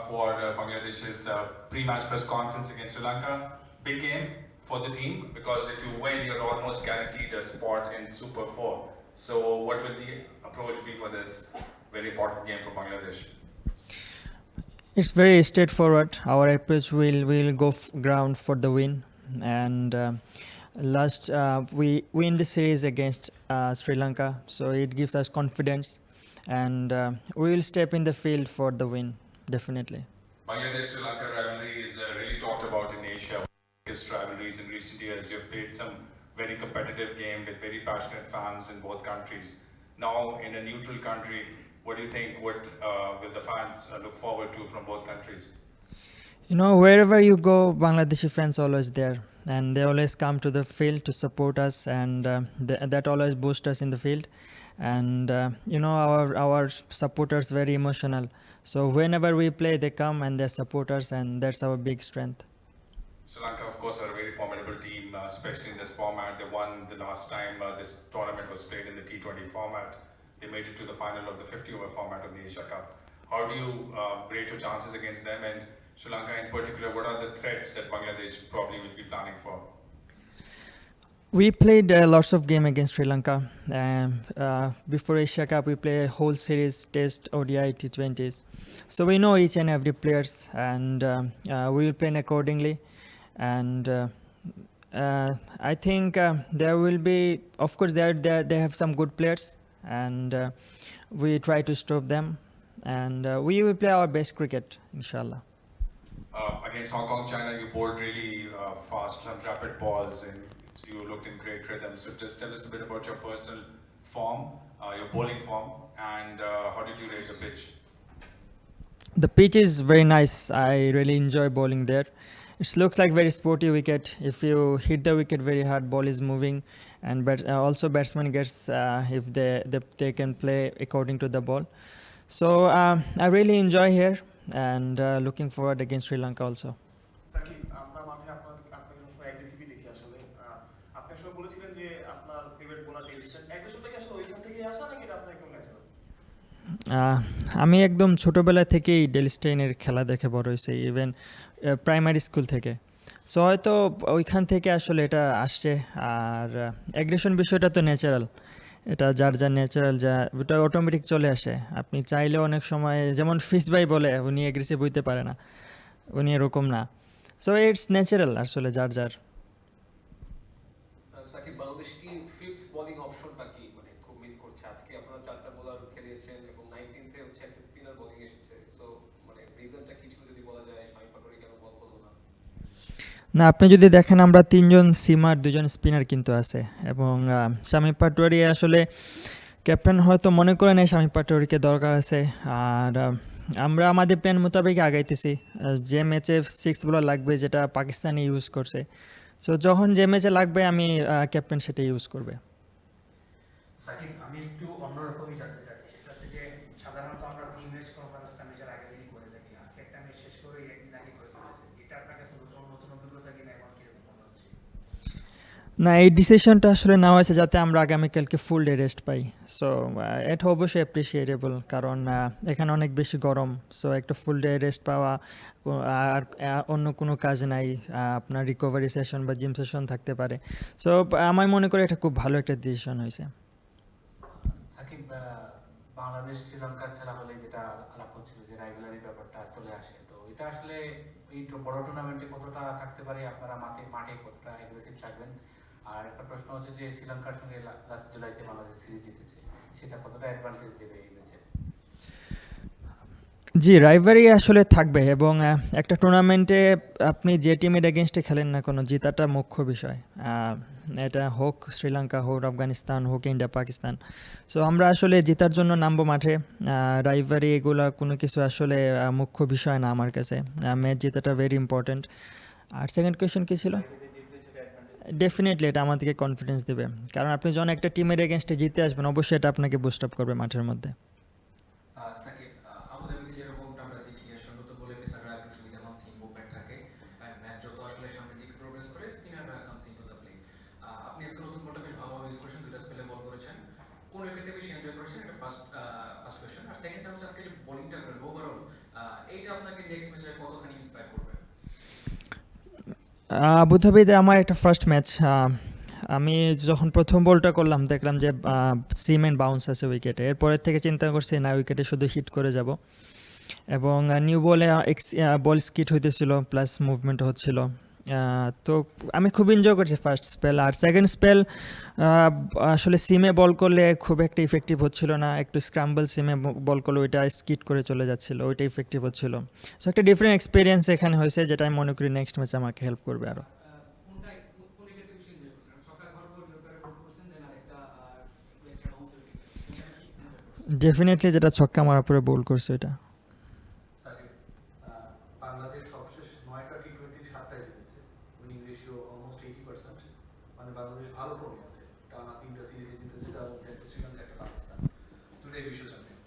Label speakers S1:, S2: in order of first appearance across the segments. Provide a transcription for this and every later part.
S1: For Bangladesh's pre-match press conference against Sri Lanka. Big game for the team because if you win, you're almost guaranteed a spot in Super 4. So, what will the approach be for this very important game for Bangladesh?
S2: It's very straightforward. Our approach will go ground for the win, and last we win the series against Sri Lanka, so it gives us confidence, and we will step in the field for the win definitely.
S1: Bangladesh Sri Lanka rivalry is really talked about in Asia. Biggest rivalries in recent years. You've played some very competitive game with very passionate fans in both countries. Now, in a neutral country, what do you think? What will the fans look forward to from both countries?
S2: You know, wherever you go, Bangladeshi fans always there, and they always come to the field to support us, and that always boosts us in the field. And you know, our supporters very emotional. So whenever we play, they come and they support us, and that's our big strength.
S1: Sri Lanka, of course, are a very formidable team, especially in this format. They won the last time this tournament was played in the T20 format. They made it to the final of the 50-over format of the Asia Cup. How do you rate your chances against them and Sri Lanka in particular? What are the threats that Bangladesh probably will be planning for?
S2: We played lots of game against Sri Lanka. Before Asia Cup, we played a whole series, Test, ODI, T20s. So we know each and every players, and we will play accordingly. And I think there will be, of course, they have some good players, and we try to stop them, and we will play our best cricket, inshallah.
S1: Against Hong Kong, China, you bowled really fast, some rapid balls, and you looked in great rhythm. So just tell us a bit about your personal form, your bowling form, and how did you rate the pitch?
S2: The pitch is very nice. I really enjoy bowling there. It looks like very sporty wicket. If you hit the wicket very hard, ball is moving, and also batsman gets if they can play according to the ball. So I really enjoy here, and looking forward against Sri Lanka also.
S3: Shakib, আমরা মাঠে আপনাকে সবসময় অ্যাগ্রেসিভই দেখি আসলে। আপনি আসলে বলেছিলেন যে আপনার ফেভারিট বোলার ডেল স্টেইন। অ্যাগ্রেশনটা কি আসলে ওইখান থেকেই আসা নাকি এটা আপনার একদম ন্যাচারাল?
S2: আমি একদম ছোটোবেলা থেকেই ডেল স্টেইনের খেলা দেখে বড় হয়েছি, ইভেন প্রাইমারি স্কুল থেকে। সো হয়তো ওইখান থেকে আসলে এটা আসছে। আর অ্যাগ্রেশন বিষয়টা তো ন্যাচারাল, এটা যার যার ন্যাচারাল, যা ওটা অটোমেটিক চলে আসে। আপনি চাইলে অনেক সময়, যেমন ফিস ভাই বলে উনি অ্যাগ্রেসিভ হইতে পারে না, উনি এরকম না। সো ইটস ন্যাচারাল আসলে যার যার।
S4: সাকিব, বাংলাদেশ কি ফিফথ বোলিং অপশনটা কি মানে খুব মিস করছে? আজকে আপনারা চারটা বোলার খেলিয়েছেন এবং 19th হচ্ছে একটা স্পিনার বোলিং এসেছে। সো মানে রিজনটা কি ছিল যদি বলা যায়? শামীম পাটোয়ারি কেন বল করলো না?
S2: না, আপনি যদি দেখেন আমরা 3জন সিমার 2জন স্পিনার কিন্তু আছে, এবং শামীম পাটোয়ারি আসলে ক্যাপ্টেন হয়তো মনে করে নেই শামীম পাটোয়ারিকে দরকার আছে। আর আমরা আমাদের প্ল্যান মোতাবেক আগাইতেছি। যে ম্যাচে 6th বোলার লাগবে, যেটা পাকিস্তানি ইউজ করছে, সো যখন যে ম্যাচে লাগবে আমি ক্যাপ্টেন সেটা ইউজ করবে।
S5: সাকিব, আমি একটু অন্যরকমই জানতে চাচ্ছি, সেটা হচ্ছে যে সাধারণত আমরা প্রি-ম্যাচ কনফারেন্সটা ম্যাচের আগের দিনই করে থাকি। আজকে একটা ম্যাচ শেষ করেই একদিন আগে করে ফেলেছে। এটা আপনার কাছে নতুন নতুন অভিজ্ঞতা কিনা, এমন কিরকম মনে হচ্ছে?
S2: না, এই ডিসিশনটা আসলে নেওয়া হয়েছে যাতে আমরা আগামীকালকে ফুল ডে রেস্ট পাই। সো এটা অবশ্যই অ্যাপ্রিসিয়েটেবল, কারণ এখানে অনেক বেশি গরম। সো একটা ফুল ডে রেস্ট পাওয়া, আর অন্য কোনো কাজ নাই, আপনার রিকভারি সেশন বা জিম সেশন থাকতে পারে। সো আমি মনে করি এটা খুব ভালো একটা ডিসিশন হয়েছে।
S5: সাকিব, বাংলাদেশ শ্রীলঙ্কার খেলা হলে যেটা আলাপ হচ্ছিল যে রাইভালারি ব্যাপারটা চলে আসে, তো এটা আসলে এই বড় টুর্নামেন্টে কতটা থাকতে পারে? আপনারা মাঠে কতটা অ্যাগ্রেসিভ থাকবেন? আর একটা প্রশ্ন হচ্ছে যে শ্রীলঙ্কার সঙ্গে লাস্ট জুলাইতে বাংলাদেশ সিরিজ জিতেছে, সেটা কতটা অ্যাডভান্টেজ দেবে এই ম্যাচে?
S2: জি, রাইভারি আসলে থাকবে, এবং একটা টুর্নামেন্টে আপনি যে টিমের এগেনস্টে খেলেন না কোনো, জেতাটা মুখ্য বিষয়। এটা হোক শ্রীলঙ্কা, হোক আফগানিস্তান, হোক ইন্ডিয়া, পাকিস্তান। সো আমরা আসলে জেতার জন্য নামবো মাঠে। রাইভারি এগুলা কোনো কিছু আসলে মুখ্য বিষয় না আমার কাছে। ম্যাচ জেতাটা ভেরি ইম্পর্ট্যান্ট। আর সেকেন্ড কোয়েশ্চেন কী ছিল? ডেফিনেটলি এটা আমাদেরকে কনফিডেন্স দেবে, কারণ আপনি যখন একটা টিমের এগেনস্টে জিতে আসবেন, অবশ্যই এটা আপনাকে বুস্ট আপ করবে মাঠের মধ্যে।
S6: সাকিব, আবুধাবিতে যেরকমটা আমরা দেখি আসলে নতুন বলে পেসাররা একটু সুবিধাবান সিম মুভমেন্ট থাকে, ম্যাচ যত আসলে সামনের দিকে প্রোগ্রেস করে স্পিনাররা কামস ইনটু দ্য প্লে। আপনি আজকে নতুন বলটা বেশ ভালোভাবে ইউজ করেছেন, দুইটা স্পেলে বল করেছেন। কোন উইকেটে বেশি এনজয় করেছেন, এটা ফার্স্ট কোয়েশ্চেন। আর সেকেন্ডটা হচ্ছে আজকে যে বোলিংটা করেন ওভারঅল, এইটা আপনাকে নেক্সট ম্যাচে কতখানি ইন্সপায়ার করবে?
S2: আবুধাবিতে আমার একটা ফার্স্ট ম্যাচ, আমি যখন প্রথম বলটা করলাম দেখলাম যে সিমেন্ট বাউন্স আছে উইকেটে, এরপরের থেকে চিন্তা করছি না উইকেটে শুধু হিট করে যাব, এবং নিউ বলে বল স্কিট হইতেছিল প্লাস মুভমেন্ট হচ্ছিল। তো আমি খুব এনজয় করছি ফার্স্ট স্পেল। আর সেকেন্ড স্পেল আসলে সিমে বল করলে খুব একটা ইফেক্টিভ হচ্ছিল না, একটু স্ক্রাম্বল সিমে বল করলে ওইটা স্কিট করে চলে যাচ্ছিলো, ওইটা ইফেক্টিভ হচ্ছিল। সো একটা ডিফারেন্ট এক্সপিরিয়েন্স এখানে হয়েছে, যেটা আমি মনে করি নেক্সট ম্যাচে আমাকে হেল্প করবে আরও।
S6: কোন উইকেটে বেশি এনজয় করছেন? ছক্কা ঘর করে বোল করছেন, দেন আরেকটা এক্সট্রা বাউন্সের উইকেট, কোনটা কি এনজয় করছেন?
S2: ডেফিনেটলি যেটা ছক্কা মারার পরে বোল করছে ওইটা।
S5: সাকিব, বাংলাদেশ সর্বশেষ 9টা টি20 7টাই জিতেছে, উইনিং রেশিও অলমোস্ট 80%। মানে বাংলাদেশ ভালো ফর্মে আছে, টানা 3টা সিরিজে জিতেছে, তার মধ্যে একটা শ্রীলঙ্কা, একটা পাকিস্তান, দুটোই বিশ্ব চ্যাম্পিয়ন।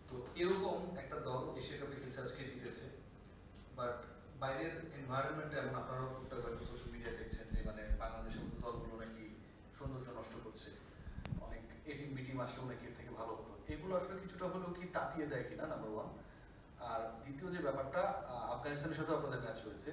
S5: তো এরকম একটা দল এশিয়া কাপে খেলছে, আজকে জিতেছে, বাট বাইরের এনভায়রনমেন্ট এমন, আপনারাও টুকটাক হয়তো সোশ্যাল মিডিয়া দেখছেন যে মানে বাংলাদেশের মতো দলগুলো নাকি সৌন্দর্য নষ্ট করছে, অনেক এ টিম বি টিম আসলেও নাকি এর থেকে ভালো হতো। এগুলো আসলে কিছুটা হলেও কি তাতিয়ে দেয় কিনা, নাম্বার ওয়ান। আর দ্বিতীয় যে ব্যাপারটা, আফগানিস্তানের সাথে আপনাদের ম্যাচ হয়েছে,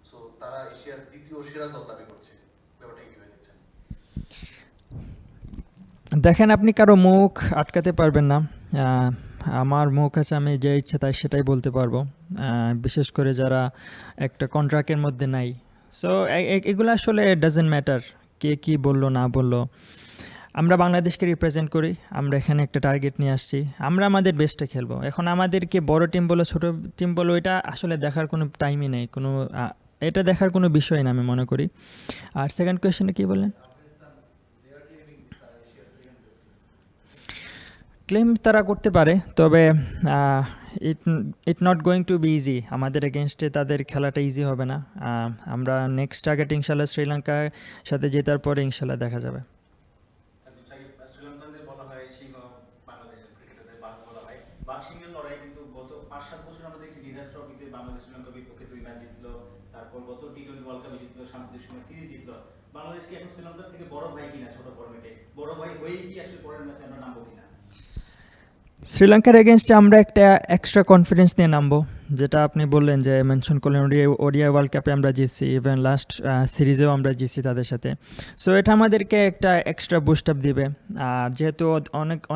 S5: সো তারা এশিয়ার দ্বিতীয় সেরা দল দাবি করছে, ব্যাপারটা কিভাবে দেখছেন?
S2: দেখেন, আপনি কারো মুখ আটকাতে পারবেন না। আমার মুখ আছে, আমি যে ইচ্ছা তাই সেটাই বলতে পারবো, বিশেষ করে যারা একটা কন্ট্রাক্টের মধ্যে নাই। সো এগুলো আসলে ডাজেন্ট ম্যাটার কে কী বললো না বললো। আমরা বাংলাদেশকে রিপ্রেজেন্ট করি, আমরা এখানে একটা টার্গেট নিয়ে আসছি, আমরা আমাদের বেস্টে খেলবো। এখন আমাদেরকে বড় টিম বলো ছোট টিম বলো, এটা আসলে দেখার কোনো টাইমই নেই, কোনো এটা দেখার কোনো বিষয় না আমি মনে করি। আর সেকেন্ড কোয়েশ্চেনে কী বললেন? ক্লেম তারা করতে পারে, তবে it not going to be easy. আমাদের এগেনস্টে তাদের খেলাটা ইজি হবে না। আমরা নেক্সট টার্গেট ইনশাল্লাহ শ্রীলঙ্কার সাথে জেতার পরে ইনশাল্লাহ দেখা যাবে।
S7: শ্রীলঙ্কানদের বলা হয় সিংহ, বাংলাদেশের ক্রিকেটারদের বাঘ বলা হয়। বাঘ সিংহের লড়াই কিন্তু গত 5-7 বছর আমরা দেখছি ডিজাস্টার ট্রফিতে বাংলাদেশ শ্রীলঙ্কার বিপক্ষে 2 ম্যাচ জিতলো, তারপর গত টি20 ওয়ার্ল্ড কাপে জিতলো, সাম্প্রতিক সময় সিরিজ জিতলো। বাংলাদেশ কি এখন শ্রীলঙ্কার থেকে বড় ভাই কিনা ছোট ফরম্যাটে? বড় ভাই হয়েই কি আসলে পরের ম্যাচে আমরা নামবো কিনা?
S2: শ্রীলঙ্কার এগেনস্টে আমরা একটা এক্সট্রা কনফিডেন্স নিয়ে নামবো, যেটা আপনি বললেন যে মেনশন করলেন, ওডিআই ওয়ার্ল্ড কাপে আমরা জিতছি, ইভেন লাস্ট সিরিজেও আমরা জিতছি তাদের সাথে। সো এটা আমাদেরকে একটা এক্সট্রা বুস্ট আপ দিবে। আর যেহেতু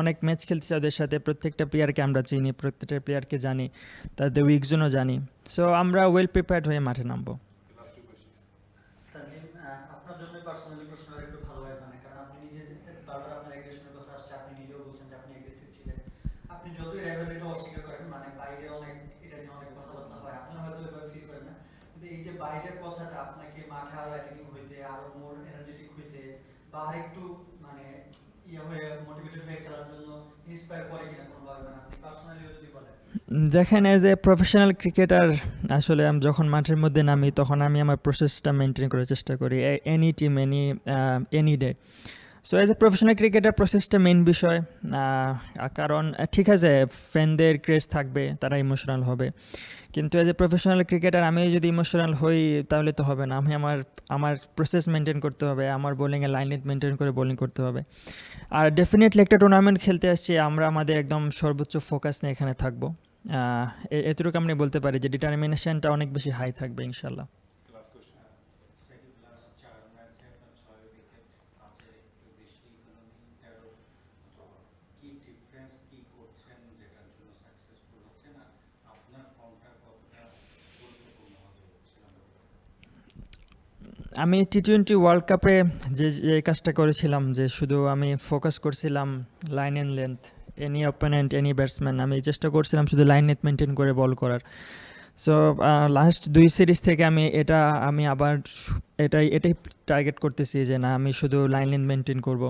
S2: অনেক ম্যাচ খেলছি ওদের সাথে, প্রত্যেকটা প্লেয়ারকে আমরা চিনি, প্রত্যেকটা প্লেয়ারকে জানি, তাদের উইক জোনও জানি। সো আমরা ওয়েল প্রিপেয়ার্ড হয়ে মাঠে নামবো।
S8: তানজিম, আপনার জন্য পার্সোনালি প্রশ্ন আর একটু ভালো হয়, মানে কারণ আপনি নিজে বারবার আপনার অ্যাগ্রেশনের কথা আসছে, আপনি নিজেও বলছেন যে আপনি অ্যাগ্রেসিভ ছিলেন। আপনি যতই রাইভালরিটা অস্বীকার করেন, মানে বাইরে অনেক এটা নিয়ে অনেক কথাবার্তা হয়, আপনি হয়তো এভাবে ফিল করেন না, কিন্তু এই যে বাইরের কথাটা আপনাকে মাঠে আরো অ্যাটাকিং হইতে, আরো মোর এনার্জেটিক হইতে, বা আরেকটু মানে ইয়ে হয়ে মোটিভেটেড হয়ে খেলার জন্য ইন্সপায়ার করে কিনা কোনোভাবে, মানে আপনি পার্সোনালিও যদি বলেন।
S2: দেখেন, অ্যাজ এ প্রফেশনাল ক্রিকেটার আসলে আমি যখন মাঠের মধ্যে নামি তখন আমি আমার প্রসেসটা মেনটেন করার চেষ্টা করি, any team any day. So as a professional cricketer প্রসেসটা মেইন বিষয়। কারণ ঠিক আছে, ফ্যানদের ক্রেজ থাকবে, তারা ইমোশনাল হবে, কিন্তু অ্যাজ এ প্রফেশনাল ক্রিকেটার আমি যদি ইমোশনাল হই তাহলে তো হবে না। আমি আমার প্রসেস মেনটেন করতে হবে, আমার বোলিংয়ের লাইন মেনটেন করে বোলিং করতে হবে। আর ডেফিনেটলি একটা টুর্নামেন্ট খেলতে আসছি, আমরা আমাদের একদম সর্বোচ্চ ফোকাস নিয়ে এখানে থাকবো। এতটুকু আমি বলতে পারি যে ডিটারমিনেশনটা অনেক বেশি হাই থাকবে ইনশাল্লাহ। আমি টি20 ওয়ার্ল্ড কাপে যে কাজটা করেছিলাম, যে শুধু আমি ফোকাস করছিলাম line and length, any opponent any batsman, আমি চেষ্টা করছিলাম শুধু লাইন লেন্থ মেনটেন করে বল করার। সো লাস্ট 2 সিরিজ থেকে আমি আবার এটাই টার্গেট করতেছি যে না, আমি শুধু লাইন লেন্থ মেনটেন করব।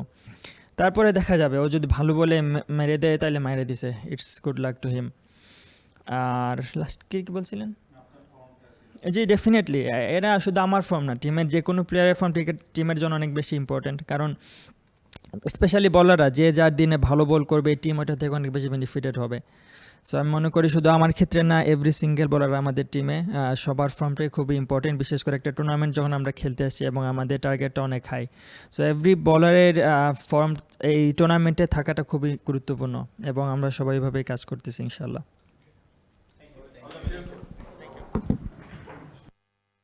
S2: তারপরে দেখা যাবে, ও যদি ভালো বলে মেরে দেয় তাহলে মেরে দিছে, it's good luck to him. আর লাস্ট কি বলছিলেন? জি ডেফিনেটলি, এরা শুধু আমার ফর্ম না, টিমের যে কোনো প্লেয়ারের ফর্ম টিমের জন্য অনেক বেশি ইম্পর্ট্যান্ট। কারণ স্পেশালি বলাররা যে যার দিনে ভালো বল করবে, টিম ওটা থেকে অনেক বেশি বেনিফিটেড হবে। সো আমি মনে করি শুধু আমার ক্ষেত্রে না, এভরি সিঙ্গেল বলার আমাদের টিমে সবার ফর্মটাই খুবই ইম্পর্টেন্ট, বিশেষ করে একটা টুর্নামেন্ট যখন আমরা খেলতে আসছি এবং আমাদের টার্গেটটা অনেক হাই। সো এভরি বলারের ফর্ম এই টুর্নামেন্টে থাকাটা খুবই গুরুত্বপূর্ণ এবং আমরা সবাই এভাবেই কাজ করতেছি ইনশাল্লাহ।